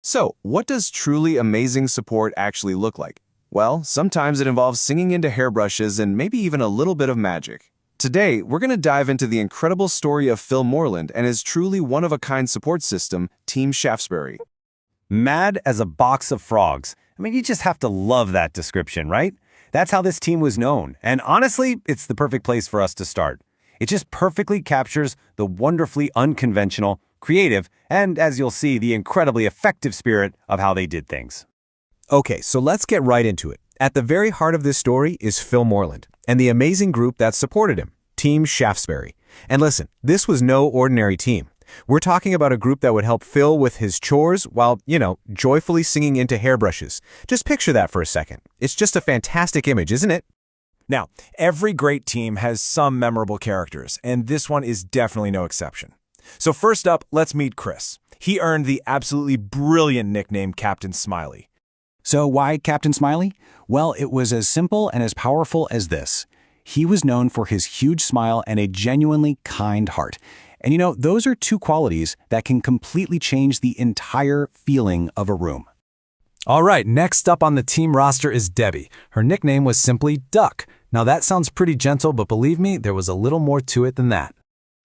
So, what does truly amazing support actually look like? Well, sometimes it involves singing into hairbrushes and maybe even a little bit of magic. Today, we're going to dive into the incredible story of Phil Moreland and his truly one-of-a-kind support system, Team Shaftesbury. Mad as a box of frogs. I mean, you just have to love that description, right? That's how this team was known. And honestly, it's the perfect place for us to start. It just perfectly captures the wonderfully unconventional, creative, and as you'll see, the incredibly effective spirit of how they did things. Okay, so let's get right into it. At the very heart of this story is Phil Moreland and the amazing group that supported him, Team Shaftesbury. And listen, this was no ordinary team. We're talking about a group that would help Phil with his chores while, joyfully singing into hairbrushes. Just picture that for a second. It's just a fantastic image, isn't it? Now, every great team has some memorable characters, and this one is definitely no exception. So first up, let's meet Chris. He earned the absolutely brilliant nickname Captain Smiley. So why Captain Smiley? Well, it was as simple and as powerful as this. He was known for his huge smile and a genuinely kind heart. And those are two qualities that can completely change the entire feeling of a room. All right, next up on the team roster is Debbie. Her nickname was simply Duck. Now that sounds pretty gentle, but believe me, there was a little more to it than that.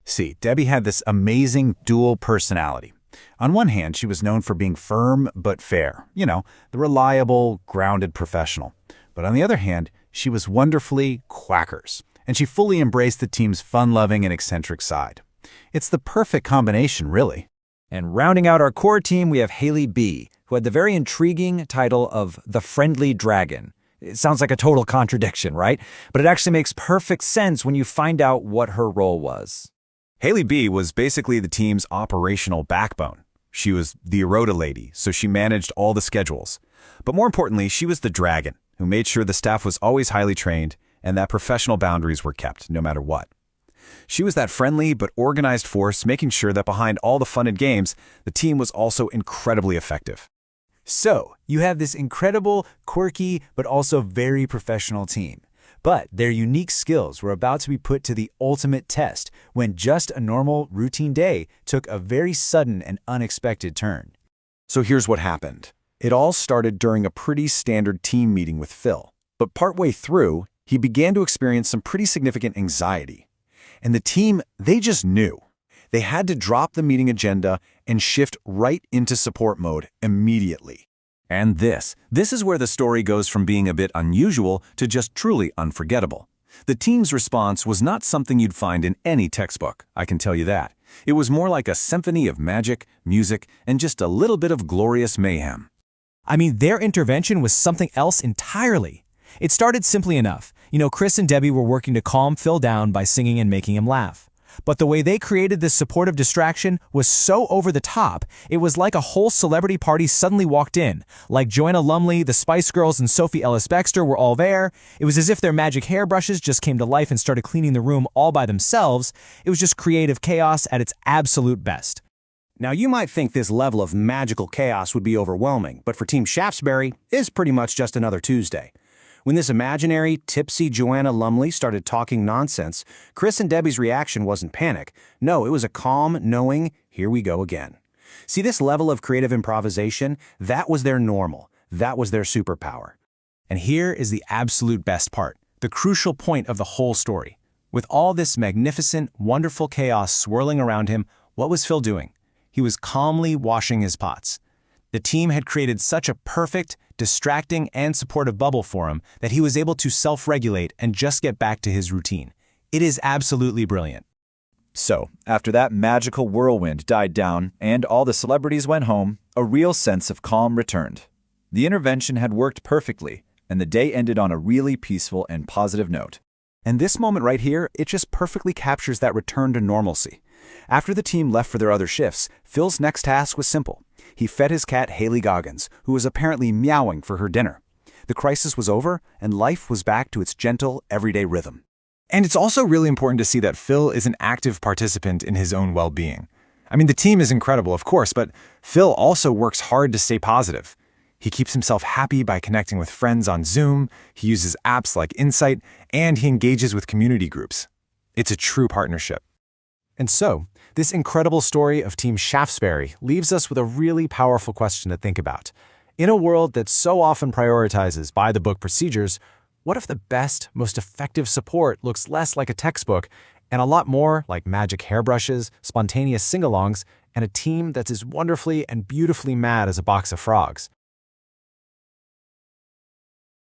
See, Debbie had this amazing dual personality. On one hand, she was known for being firm but fair, the reliable, grounded professional. But on the other hand, she was wonderfully quackers, and she fully embraced the team's fun-loving and eccentric side. It's the perfect combination, really. And rounding out our core team, we have Haley B., who had the very intriguing title of the Friendly Dragon. It sounds like a total contradiction, right? But it actually makes perfect sense when you find out what her role was. Haley B was basically the team's operational backbone. She was the Erota lady, so she managed all the schedules. But more importantly, she was the dragon, who made sure the staff was always highly trained and that professional boundaries were kept, no matter what. She was that friendly but organized force, making sure that behind all the fun and games, the team was also incredibly effective. So, you have this incredible, quirky, but also very professional team. But their unique skills were about to be put to the ultimate test when just a normal, routine day took a very sudden and unexpected turn. So here's what happened. It all started during a pretty standard team meeting with Phil. But partway through, he began to experience some pretty significant anxiety. And the team, they just knew. They had to drop the meeting agenda and shift right into support mode immediately. And this is where the story goes from being a bit unusual to just truly unforgettable. The team's response was not something you'd find in any textbook, I can tell you that. It was more like a symphony of magic, music, and just a little bit of glorious mayhem. I mean, their intervention was something else entirely. It started simply enough. Chris and Debbie were working to calm Phil down by singing and making him laugh. But the way they created this supportive distraction was so over the top, it was like a whole celebrity party suddenly walked in. Like Joanna Lumley, the Spice Girls, and Sophie Ellis-Bextor were all there. It was as if their magic hairbrushes just came to life and started cleaning the room all by themselves. It was just creative chaos at its absolute best. Now, you might think this level of magical chaos would be overwhelming, but for Team Shaftesbury, it's pretty much just another Tuesday. When this imaginary, tipsy Joanna Lumley started talking nonsense, Chris and Debbie's reaction wasn't panic. No, it was a calm, knowing, here we go again. See, this level of creative improvisation, that was their normal. That was their superpower. And here is the absolute best part, the crucial point of the whole story. With all this magnificent, wonderful chaos swirling around him, what was Phil doing? He was calmly washing his pots. The team had created such a perfect, distracting, and supportive bubble for him that he was able to self-regulate and just get back to his routine. It is absolutely brilliant. So, after that magical whirlwind died down and all the celebrities went home, a real sense of calm returned. The intervention had worked perfectly, and the day ended on a really peaceful and positive note. And this moment right here, it just perfectly captures that return to normalcy. After the team left for their other shifts, Phil's next task was simple. He fed his cat Haley Goggins, who was apparently meowing for her dinner. The crisis was over, and life was back to its gentle, everyday rhythm. And it's also really important to see that Phil is an active participant in his own well-being. I mean, the team is incredible, of course, but Phil also works hard to stay positive. He keeps himself happy by connecting with friends on Zoom, he uses apps like Insight, and he engages with community groups. It's a true partnership. And so, This incredible story of Team Shaftesbury leaves us with a really powerful question to think about. In a world that so often prioritizes by-the-book procedures, what if the best, most effective support looks less like a textbook and a lot more like magic hairbrushes, spontaneous sing-alongs, and a team that's as wonderfully and beautifully mad as a box of frogs?